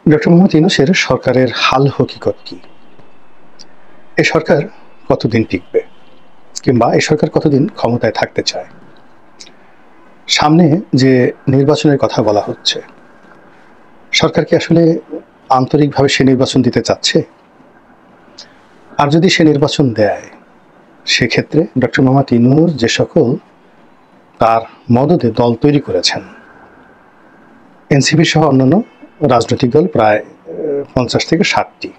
Doctor Mohammad ইউনূসের সরকারের হাল হকিকত কি? এই সরকার কতদিন টিকবে, কিংবা এই সরকার কতদিন ক্ষমতায় থাকতে চায়? সামনে যে নির্বাচনের কথা বলা হচ্ছে, সরকার কি আসলে আন্তরিকভাবে সে নির্বাচন দিতে চাচ্ছে? আর যদি সে নির্বাচন দেয়, সেক্ষেত্রে ডক্টর মোহাম্মদ ইউনূস যে সকল তার মদদে দল তৈরি করেছেন, এনসিপি সহ অন্যান্য রাজনৈতিক দল প্রায় 50 থেকে 60টি,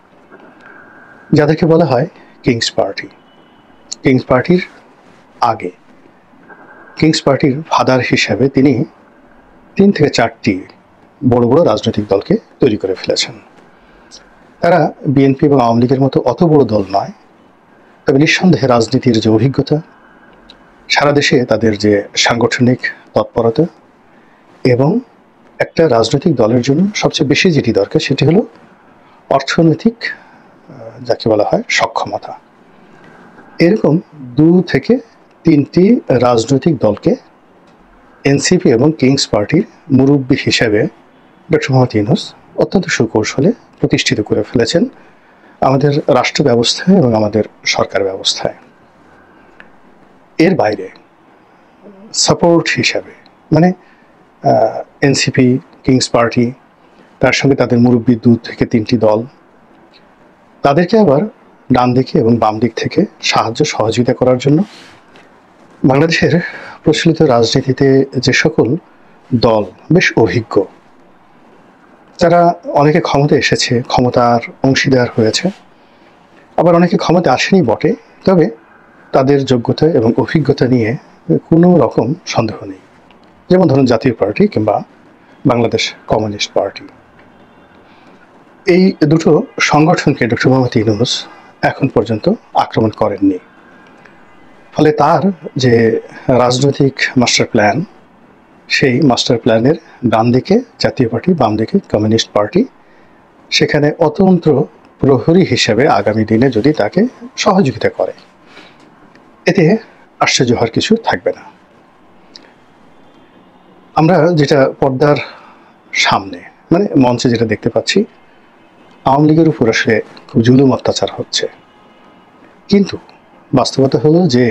যাদেরকে বলা হয় কিংস পার্টি। কিংস পার্টির আগে কিংস পার্টির ফাদার হিসেবে তিনি 3 থেকে 4টি বড় বড় রাজনৈতিক দলকে তৈরি করে ফেলেছেন। তারা বিএনপি এবং আওয়ামী লীগের মতো অত বড় দল নয়, তবে নিঃসন্দেহে রাজনীতির যে অভিজ্ঞতা, সারা দেশে তাদের যে সাংগঠনিক তৎপরতা, এবং একটা রাজনৈতিক দলের জন্য সবচেয়ে বেশি যেটি দরকার সেটি হলো অর্থনৈতিক, যাকে বলা হয় সক্ষমতা। এরকম 2 থেকে 3টি রাজনৈতিক দলকে এনসিপি এবং কিংস পার্টির মুরব্বী হিসেবে ডক্টর মোহাম্মদ ইউনূস অত্যন্ত সুকৌশলে প্রতিষ্ঠিত করে ফেলেছেন আমাদের রাষ্ট্র ব্যবস্থায় এবং আমাদের সরকার ব্যবস্থায়। এর বাইরে সাপোর্ট হিসাবে, মানে এনসিপি, কিংস পার্টি, তার সঙ্গে তাদের মুরব্বী 2 থেকে 3টি দল, তাদেরকে আবার ডান দিকে এবং বাম দিক থেকে সাহায্য সহযোগিতা করার জন্য বাংলাদেশের প্রচলিত রাজনীতিতে যে সকল দল বেশ অভিজ্ঞ, যারা অনেকে ক্ষমতা এসেছে, ক্ষমতার অংশীদার হয়েছে, আবার অনেকে ক্ষমতা আসেনি বটে, তবে তাদের যোগ্যতা এবং অভিজ্ঞতা নিয়ে কোনো রকম সন্দেহ নেই। যেমন ধরুন জাতীয় পার্টি কিংবা বাংলাদেশ কমিউনিস্ট পার্টি। এই দুটো সংগঠনকে ডক্টর মোহাম্মদ ইউনূস এখন পর্যন্ত আক্রমণ করেননি। ফলে তার যে রাজনৈতিক মাস্টার প্ল্যান, সেই মাস্টার প্ল্যানের ডান দিকে জাতীয় পার্টি, বাম দিকে কমিউনিস্ট পার্টি, সেখানে অতন্ত্র প্রহরী হিসেবে আগামী দিনে যদি তাকে সহযোগিতা করে, এতে আশ্চর্য হওয়ার কিছু থাকবে না। আমরা যেটা পর্দার সামনে, মানে মঞ্চে যেটা দেখতে পাচ্ছি, আওয়ামী লীগের উপর আসলে খুব জুলুম অত্যাচার হচ্ছে, কিন্তু বাস্তবতা হলো যে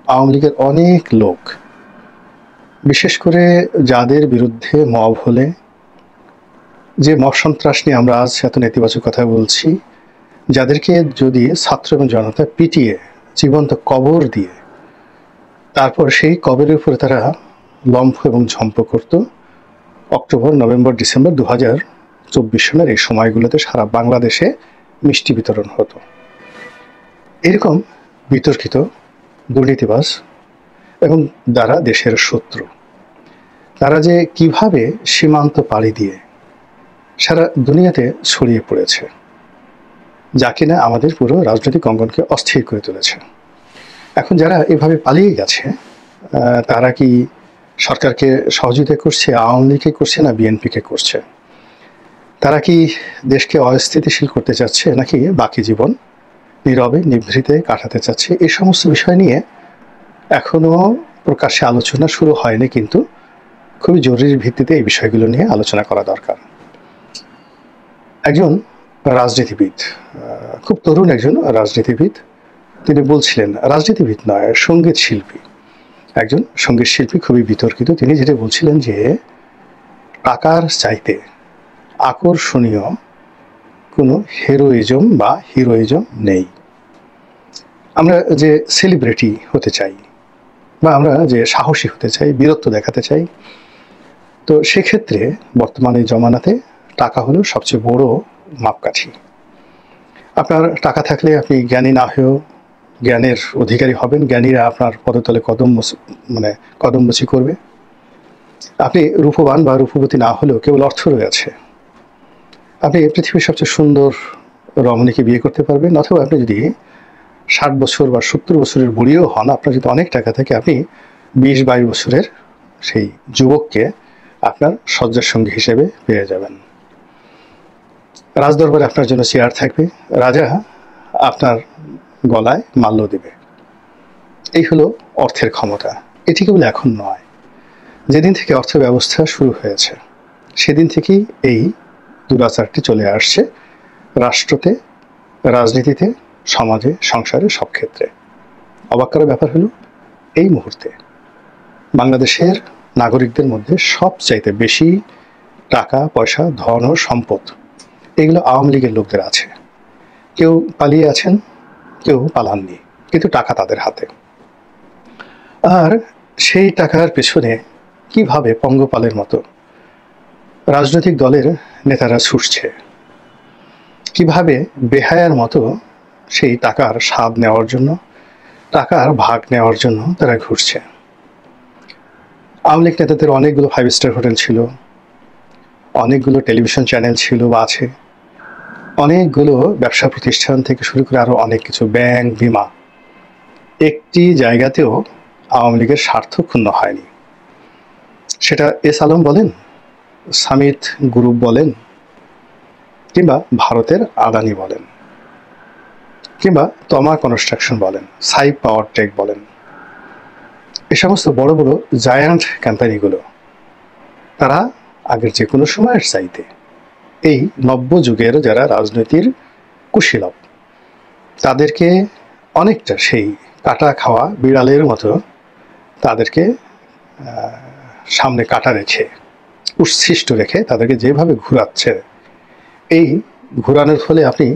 আওয়ামী লীগের অনেক লোক, বিশেষ করে যাদের বিরুদ্ধে মব হলে, যে মব সন্ত্রাস নিয়ে আমরা আজ এত নেতিবাচক কথা বলছি, যাদেরকে যদি ছাত্র এবং জনতা পিটিয়ে জীবন্ত কবর দিয়ে তারপর সেই কবরের উপরে তারা লম্ফ এবং ঝম্প করত, অক্টোবর, নভেম্বর, ডিসেম্বর 2024 সনের এই সময়গুলোতে সারা বাংলাদেশে মিষ্টি বিতরণ হতো। এরকম বিতর্কিত, দুর্নীতিবাজ এবং যারা দেশের শত্রু, তারা যে কিভাবে সীমান্ত পাড়ি দিয়ে সারা দুনিয়াতে ছড়িয়ে পড়েছে, যা কিনা আমাদের পুরো রাজনৈতিক অঙ্গনকে অস্থির করে তুলেছে। এখন যারা এভাবে পালিয়ে গেছে, তারা কি সরকারকে সহযোগিতা করছে, আওয়ামী লীগকে করছে না বিএনপিকে করছে? তারা কি দেশকে অস্থিতিশীল করতে চাচ্ছে, নাকি বাকি জীবন নীরবে নিভৃতে কাটাতে চাচ্ছে? এই সমস্ত বিষয় নিয়ে এখনো প্রকাশ্যে আলোচনা শুরু হয়নি, কিন্তু খুবই জরুরি ভিত্তিতে এই বিষয়গুলো নিয়ে আলোচনা করা দরকার। একজন রাজনীতিবিদ, খুব তরুণ একজন রাজনীতিবিদ, তিনি বলছিলেন, রাজনীতিবিদ নয়, সঙ্গীত শিল্পী, একজন সঙ্গীত শিল্পী, খুবই বিতর্কিত। তিনি যেটা বলছিলেন যে টাকার চাইতে আকর্ষণীয় কোনো হেরোইজম বা হিরোইজম নেই। আমরা যে সেলিব্রিটি হতে চাই, বা আমরা যে সাহসী হতে চাই, বীরত্ব দেখাতে চাই, তো সেক্ষেত্রে বর্তমানে জমানাতে টাকা হলো সবচেয়ে বড় মাপকাঠি। আপনার টাকা থাকলে আপনি জ্ঞানী না হয়েও জ্ঞানের অধিকারী হবেন, জ্ঞানীরা আপনার পদতলে কদমবুচি করবে। আপনি রূপবান বা রূপবতী না হলেও কেবল অর্থ রয়েছে, আপনি পৃথিবীর সবচেয়ে সুন্দর রমণীকে বিয়ে করতে পারবেন। অথবা আপনি যদি 60 বছর বা 70 বছরের বুড়িও হন, আপনার যদি অনেক টাকা থাকে, আপনি 20-22 বছরের সেই যুবককে আপনার শয্যার সঙ্গী হিসেবে পেয়ে যাবেন। রাজদরবারে আপনার জন্য চেয়ার থাকবে, রাজা আপনার গলায় মাল্য দেবে। এই হলো অর্থের ক্ষমতা। এটি কেবল এখন নয়, যেদিন থেকে অর্থ ব্যবস্থা শুরু হয়েছে সেদিন থেকেই এই দুরাচারটি চলে আসছে রাষ্ট্রতে, রাজনীতিতে, সমাজে, সংসারে, সব ক্ষেত্রে। অবাক করার ব্যাপার হলো এই মুহূর্তে বাংলাদেশের নাগরিকদের মধ্যে সবচাইতে বেশি টাকা পয়সা, ধন ও সম্পদ এগুলো আওয়ামী লীগের লোকদের আছে। কেউ পালিয়ে আছেন, কেউ পালাননি, কিন্তু টাকা তাদের হাতে। আর সেই টাকার পেছনে কিভাবে পঙ্গপালের মতো রাজনৈতিক দলের নেতারা ছুটছে, কিভাবে বেহায়ার মতো সেই টাকার স্বাদ নেওয়ার জন্য, টাকার ভাগ নেওয়ার জন্য তারা ঘুরছে। আওয়ামী লীগ নেতাদের অনেকগুলো 5 স্টার হোটেল ছিল, অনেকগুলো টেলিভিশন চ্যানেল ছিল বা আছে, অনেকগুলো ব্যবসা প্রতিষ্ঠান থেকে শুরু করে আরও অনেক কিছু, ব্যাংক, বিমা। একটি জায়গাতেও আওয়ামী লীগের স্বার্থ ক্ষুণ্ণ হয়নি। সেটা এস আলম বলেন, সামিট গ্রুপ বলেন, কিংবা ভারতের আদানি বলেন, কিংবা তমা কনস্ট্রাকশন বলেন, সাইপ পাওয়ার টেক বলেন, এ সমস্ত বড় বড় জায়ান্ট কোম্পানিগুলো তারা আগের যে কোনো সময়ের চাইতে এই নব্য যুগের যারা রাজনীতির কুশীলব তাদেরকে অনেকটা সেই কাটা খাওয়া বিড়ালের মতো তাদেরকে সামনে কাটা রেখে, উচ্ছিষ্ট রেখে তাদেরকে যেভাবে ঘুরাচ্ছে, এই ঘুরানোর ফলে আপনি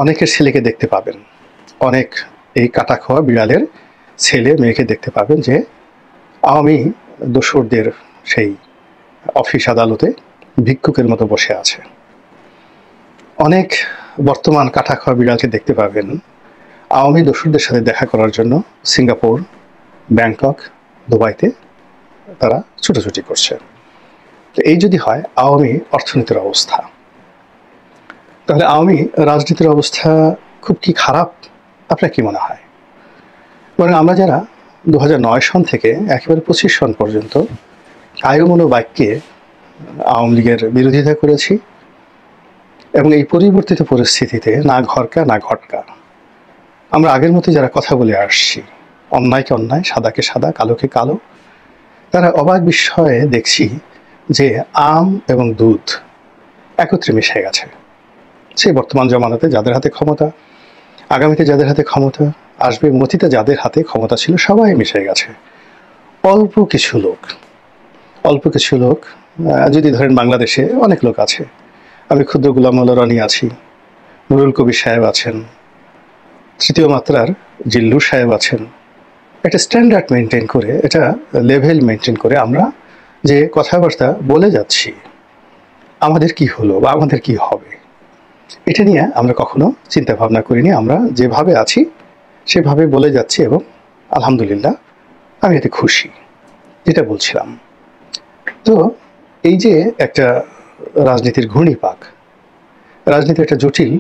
অনেকের ছেলেকে দেখতে পাবেন, অনেক এই কাটা খাওয়া বিড়ালের ছেলে মেয়েকে দেখতে পাবেন যে আওয়ামী দোসরদের সেই অফিস আদালতে ভিক্ষুকের মতো বসে আছে। অনেক বর্তমান কাটা খাওয়া বিড়ালকে দেখতে পাবেন আওয়ামী দোসরদের সাথে দেখা করার জন্য সিঙ্গাপুর, ব্যাংকক, দুবাইতে তারা ছুটোছুটি করছে। তো এই যদি হয় আওয়ামী অর্থনীতির অবস্থা, তাহলে আওয়ামী রাজনীতির অবস্থা খুব কি খারাপ? আপনার কি মনে হয়? বরং আমরা যারা 2009 সন থেকে একেবারে 25 সন পর্যন্ত কায়মনো বাক্যে আওয়ামী লীগের বিরোধিতা করেছি এবং এই পরিবর্তিত পরিস্থিতিতে না ঘরকা না ঘটকা আমরা আগের মতো যারা কথা বলে আসছি, অন্যায়কে অন্যায়, সাদাকে সাদা, কালোকে কালো, তারা অবাক বিস্ময়ে দেখছি যে আম এবং দুধ একত্রে মিশে গেছে। সেই বর্তমান জমানাতে যাদের হাতে ক্ষমতা, আগামীতে যাদের হাতে ক্ষমতা আসবে, অতীতে যাদের হাতে ক্ষমতা ছিল, সবাই মিশে গেছে। অল্প কিছু লোক যদি ধরেন বাংলাদেশে অনেক লোক আছে, আমি ক্ষুদ্র গোলাম মোল্লা রনি আছি, নুরুল কবির সাহেব আছেন, তৃতীয় মাত্রার জিল্লুর সাহেব আছেন, একটা স্ট্যান্ডার্ড মেনটেন করে, এটা লেভেল মেনটেন করে আমরা যে কথাবার্তা বলে যাচ্ছি, আমাদের কি হলো বা আমাদের কি হবে, এটা নিয়ে আমরা কখনো চিন্তা ভাবনা করিনি। আমরা যেভাবে আছি সেভাবে বলে যাচ্ছি এবং আলহামদুলিল্লাহ আমি এতে খুশি, যেটা বলছিলাম। তো এই যে একটা রাজনীতির ঘূর্ণিপাক, রাজনীতির একটা জটিল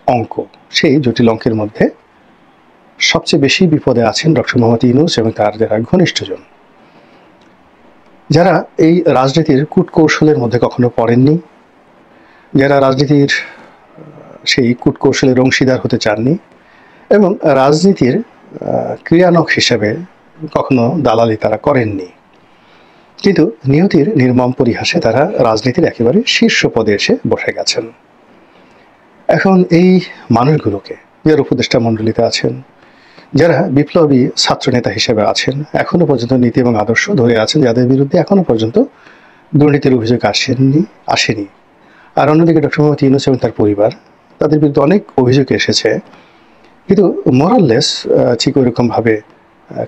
অঙ্ক, সেই জটিল অঙ্কের মধ্যে সবচেয়ে বেশি বিপদে আছেন ডক্টর মোহাম্মদ ইউনূস এবং তার যারা ঘনিষ্ঠজন, যারা এই রাজনীতির কূটকৌশলের মধ্যে কখনো পড়েননি, যারা রাজনীতির সেই কূটকৌশলের অংশীদার হতে চাননি এবং রাজনীতির ক্রিয়ানক হিসেবে কখনো দালালি তারা করেননি, কিন্তু নিয়তির নির্মম পরিহাসে তারা রাজনীতির একেবারে শীর্ষ পদে এসে বসে গেছেন। এখন এই মানুষগুলোকে যারা উপদেষ্টা মণ্ডলীতে আছেন, যারা বিপ্লবী ছাত্রনেতা হিসেবে আছেন, এখনো পর্যন্ত নীতি এবং আদর্শ ধরে আছেন, যাদের বিরুদ্ধে এখনো পর্যন্ত দুর্নীতির অভিযোগ আসেনি, আর অন্যদিকে ডক্টর মোহাম্মদ ইউনূস এবং তার পরিবার, তাদের বিরুদ্ধে অনেক অভিযোগ এসেছে, কিন্তু মোরাললেস ঠিক ওইরকমভাবে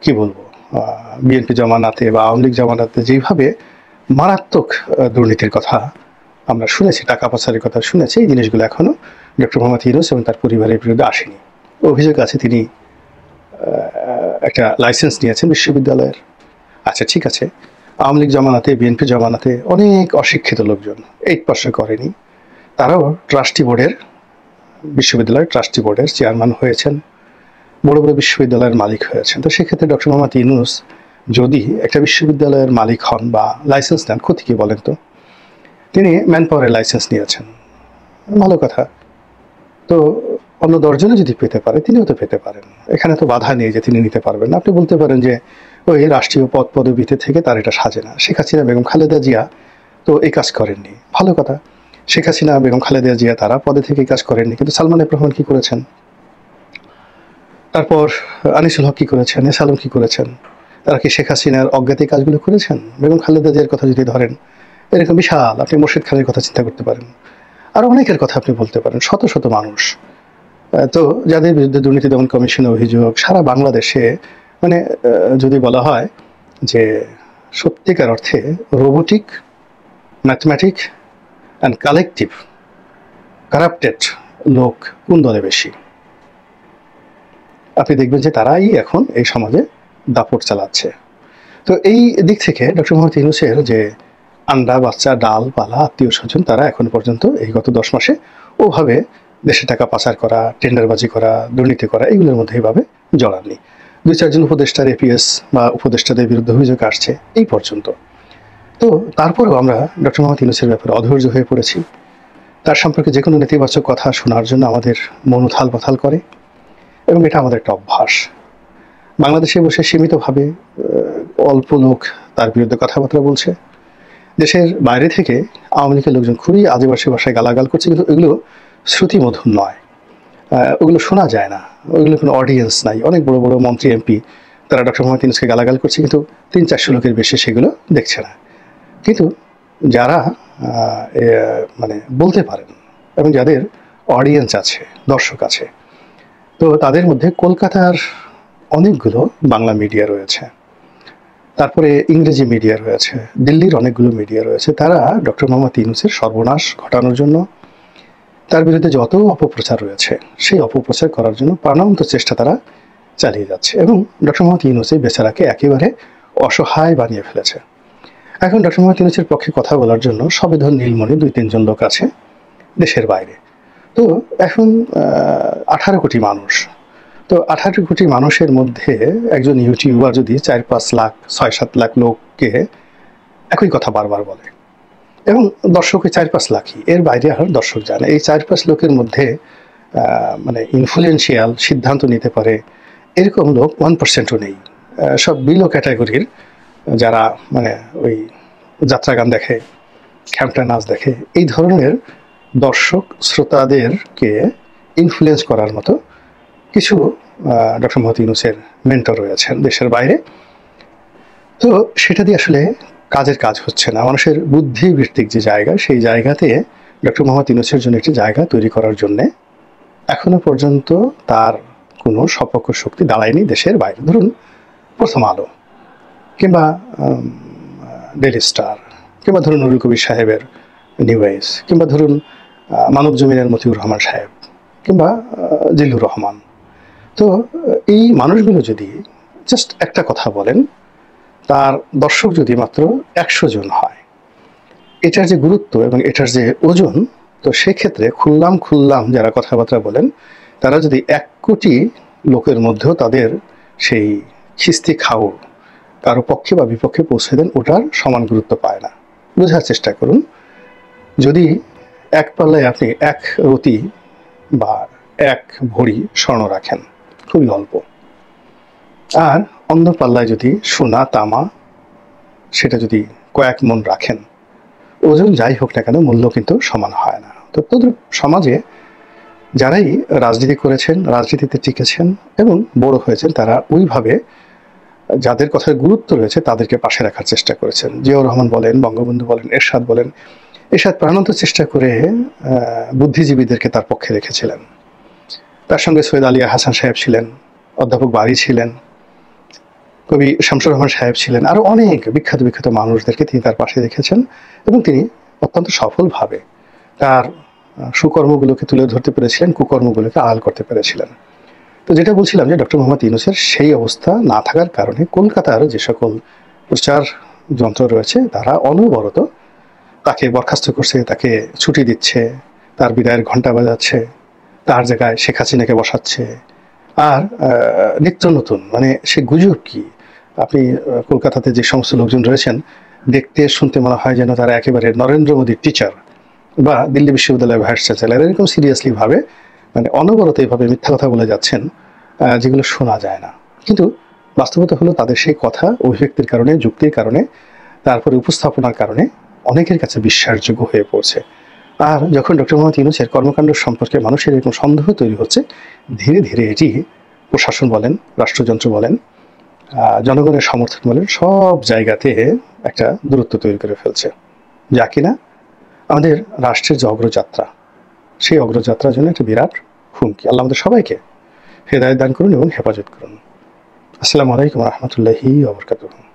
কি বলবো, বিএনপি জমানাতে বা আওয়ামী লীগ জমানাতে যেভাবে মারাত্মক দুর্নীতির কথা আমরা শুনেছি, টাকা পাচারের কথা শুনেছি, এই জিনিসগুলো এখনো ডক্টর মোহাম্মদ ইউনূস এবং তার পরিবারের বিরুদ্ধে আসেনি। অভিযোগ আছে তিনি একটা লাইসেন্স নিয়েছেন বিশ্ববিদ্যালয়ের। আচ্ছা ঠিক আছে, আওয়ামী লীগ জমানাতে, বিএনপি জমানাতে অনেক অশিক্ষিত লোকজন 8 পাস করেনি, তারাও বিশ্ববিদ্যালয়ের ট্রাস্টি বোর্ডের চেয়ারম্যান হয়েছেন, বড় বড় বিশ্ববিদ্যালয়ের মালিক হয়েছেন। তো সেক্ষেত্রে ডক্টর মোহাম্মদ ইউনূস যদি একটা বিশ্ববিদ্যালয়ের মালিক হন বা লাইসেন্স নেন, ক্ষতি কি বলেন তো? তিনি ম্যান পাওয়ারের লাইসেন্স নিয়েছেন, ভালো কথা। তো অন্য 10 জনে যদি পেতে পারে, তিনিও তো পেতে পারেন, এখানে তো বাধা নেই যে তিনি নিতে পারবেন না। আপনি বলতে পারেন যে ওই রাষ্ট্রীয় পদ পদবিতে থেকে তার এটা সাজে না। শেখ হাসিনা বেগম, খালেদা জিয়া তো এই কাজ করেননি, ভালো কথা। শেখ হাসিনা, বেগম খালেদা জিয়া তারা পদে থেকে কাজ করেননি, কিন্তু সালমান এফ রহমান কী করেছেন, তারপর আনিসুল হক কী করেছেন, এস আলম কী করেছেন, তারা কি শেখ হাসিনার অজ্ঞাতে কাজগুলো করেছেন? বেগম খালেদা জিয়ার কথা যদি ধরেন, এরকম বিশাল, আপনি মোর্শেদ খানের কথা চিন্তা করতে পারেন, আর অনেকের কথা আপনি বলতে পারেন, শত শত মানুষ। তো যাদের বিরুদ্ধে দুর্নীতি দমন কমিশনের অভিযোগ সারা বাংলাদেশে, মানে যদি বলা হয় যে সত্যিকার অর্থে robotic, mathematic and collective corrupted লোক কোন দলে বেশি, আপনি দেখবেন যে তারাই এখন এই সমাজে দাপট চালাচ্ছে। তো এই দিক থেকে ডক্টর মোহাম্মদ ইউনূসের যে আন্ডা, বাচ্চা, ডাল, পালা, আত্মীয় স্বজন, তারা এখন পর্যন্ত এই গত 10 মাসে ওভাবে দেশে টাকা পাচার করা, টেন্ডারবাজি করা, দুর্নীতি করা, এগুলোর মধ্যে এইভাবে জড়াননি। 2-4 জন উপদেষ্টার এপিএস বা উপদেষ্টাদের বিরুদ্ধে অভিযোগ আসছে এই পর্যন্ত। তো তারপরেও আমরা ডক্টর মোহাম্মদ ইউনূসের ব্যাপারে অধৈর্য হয়ে পড়েছি। তার সম্পর্কে যে কোনো নেতিবাচক কথা শোনার জন্য আমাদের মন উথাল পাথাল করে, এবং এটা আমাদের একটা অভ্যাস। বাংলাদেশে বসে সীমিতভাবে অল্প লোক তার বিরুদ্ধে কথাবার্তা বলছে। দেশের বাইরে থেকে আওয়ামী লীগের লোকজন খুবই আজেবাসে ভাষায় গালাগাল করছে, কিন্তু এগুলো শ্রুতিমধুর নয়, ওগুলো শোনা যায় না, ওইগুলো কোনো অডিয়েন্স নাই। অনেক বড় বড় মন্ত্রী, এমপি তারা ডক্টর মোহাম্মদ ইউনূসকে গালাগাল করছে, কিন্তু 300-400 লোকের বেশি সেগুলো দেখছে না। কিন্তু যারা মানে বলতে পারেন এবং যাদের অডিয়েন্স আছে, দর্শক আছে, তো তাদের মধ্যে কলকাতার অনেকগুলো বাংলা মিডিয়া রয়েছে, তারপরে ইংরেজি মিডিয়া রয়েছে, দিল্লির অনেকগুলো মিডিয়া রয়েছে। তারা ডক্টর মোহাম্মদ ইউনূসের সর্বনাশ ঘটানোর জন্য, তার বিরুদ্ধে যত অপপ্রচার রয়েছে সেই অপপ্রচার করার জন্য প্রাণান্ত চেষ্টা তারা চালিয়ে যাচ্ছে, এবং ডক্টর মোহাম্মদ ইউনূস এই বেচারাকে একেবারে অসহায় বানিয়ে ফেলেছে। এখন ডক্টর মোহাম্মদ ইউনূসের পক্ষে কথা বলার জন্য সবেধন নীলমণি 2-3 জন লোক আছে দেশের বাইরে। তো এখন 18 কোটি মানুষ, তো 18 কোটি মানুষের মধ্যে একজন ইউটিউবার যদি 4-5 লাখ 6-7 লাখ লোককে একই কথা বারবার বলে, এবং দর্শক 4-5 লাখই, এর বাইরে আর দর্শক জানে, এই 4-5 লোকের মধ্যে মানে ইনফ্লুয়েন্সিয়াল সিদ্ধান্ত নিতে পারে এরকম লোক 1%ও নেই। সব বিলো ক্যাটাগরির যারা মানে ওই যাত্রা গান দেখে, খ্যামটা নাচ দেখে, এই ধরনের দর্শক শ্রোতাদেরকে ইনফ্লুয়েন্স করার মতো কিছু ডক্টর মোহাম্মদ ইউনূসের মেন্টর রয়েছেন দেশের বাইরে। তো সেটা দিয়ে আসলে কাজের কাজ হচ্ছে না। মানুষের বুদ্ধিবৃত্তিক যে জায়গা, সেই জায়গাতে ডক্টর মোহাম্মদ ইউনূসের জন্য একটি জায়গা তৈরি করার জন্যে এখনো পর্যন্ত তার কোনো সপক্ষ শক্তি দাঁড়ায়নি দেশের বাইরে। ধরুন প্রথম আলো, কিংবা ডেইলি স্টার, কিংবা ধরুন নুরুল কবির সাহেবের নিউ এজ, কিংবা ধরুন মানব জমিনের মতিউর রহমান সাহেব, কিংবা জিল্লুর রহমান। তো এই মানুষগুলো যদি জাস্ট একটা কথা বলেন, তার দর্শক যদি মাত্র 100 জন হয়, এটার যে গুরুত্ব এবং এটার যে ওজন, তো সেক্ষেত্রে খুল্লাম যারা কথাবার্তা বলেন, তারা যদি 1 কোটি লোকের মধ্যেও তাদের সেই খিস্তি খাওয়ার কারো পক্ষে বা বিপক্ষে পৌঁছে দেন, ওটার সমান গুরুত্ব পায় না। বোঝার চেষ্টা করুন, যদি এক পাল্লায় আপনি 1 রতি বা 1 ভরি স্বর্ণ রাখেন, খুবই অল্প, আর অন্য পাল্লায় যদি সোনা, তামা, সেটা যদি কয়েক মণ রাখেন, ওজন যাই হোক না কেন মূল্য কিন্তু সমান হয় না। তো তদ্রূপ সমাজে যারাই রাজনীতি করেছেন, রাজনীতিতে টিকেছেন এবং বড় হয়েছেন, তারা ওইভাবে যাদের কথার গুরুত্ব রয়েছে তাদেরকে পাশে রাখার চেষ্টা করেছেন। জিয়াউর রহমান বলেন, বঙ্গবন্ধু বলেন, এরশাদ বলেন, এরশাদ প্রাণান্ত চেষ্টা করে বুদ্ধিজীবীদেরকে তার পক্ষে রেখেছিলেন। তার সঙ্গে সৈয়দ আলী হাসান সাহেব ছিলেন, অধ্যাপক বারী ছিলেন, কবি শামসুর রহমান সাহেব ছিলেন, আরও অনেক বিখ্যাত মানুষদেরকে তিনি তার পাশে রেখেছেন, এবং তিনি অত্যন্ত সফলভাবে তার সুকর্মগুলোকে তুলে ধরতে পেরেছিলেন, কুকর্মগুলোকে আড়াল করতে পেরেছিলেন। তো যেটা বলছিলাম যে ডক্টর মোহাম্মদ ইউনূসের সেই অবস্থা না থাকার কারণে কলকাতার যে সকল প্রচার যন্ত্র রয়েছে তারা অনবরত তাকে বরখাস্ত করছে, তাকে ছুটি দিচ্ছে, তার বিদায়ের ঘণ্টা বাজাচ্ছে, তার জায়গায় শেখ হাসিনাকে বসাচ্ছে। আর নিত্য নতুন, মানে সে গুজব কি, আপনি কলকাতাতে যে সমস্ত লোকজন রয়েছেন, দেখতে শুনতে মনে হয় যেন তারা একেবারে নরেন্দ্র মোদীর টিচার বা দিল্লি বিশ্ববিদ্যালয়ের ভাইস চ্যান্সেলর, এরকম সিরিয়াসলি ভাবে মানে অনবরত এইভাবে মিথ্যা কথা বলে যাচ্ছেন, যেগুলো শোনা যায় না। কিন্তু বাস্তবতা হলো তাদের সেই কথা অভিব্যক্তির কারণে, যুক্তির কারণে, তারপরে উপস্থাপনার কারণে অনেকের কাছে বিশ্বাসযোগ্য হয়ে পড়ছে। আর যখন ডক্টর মোহাম্মদ ইউনূসের কর্মকাণ্ড সম্পর্কে মানুষের এরকম সন্দেহ তৈরি হচ্ছে, ধীরে ধীরে এটি প্রশাসন বলেন, রাষ্ট্রযন্ত্র বলেন, জনগণের সমর্থন বলেন, সব জায়গাতে একটা দূরত্ব তৈরি করে ফেলছে, যা কিনা আমাদের রাষ্ট্রের যে অগ্রযাত্রা, সেই অগ্রযাত্রার জন্য একটা বিরাট হুমকি। আল্লাহ আমাদের সবাইকে হেদায়েত দান করুন এবং হেফাজত করুন। আসসালামু আলাইকুম ওয়া রাহমাতুল্লাহি ওয়া বারাকাতুহু।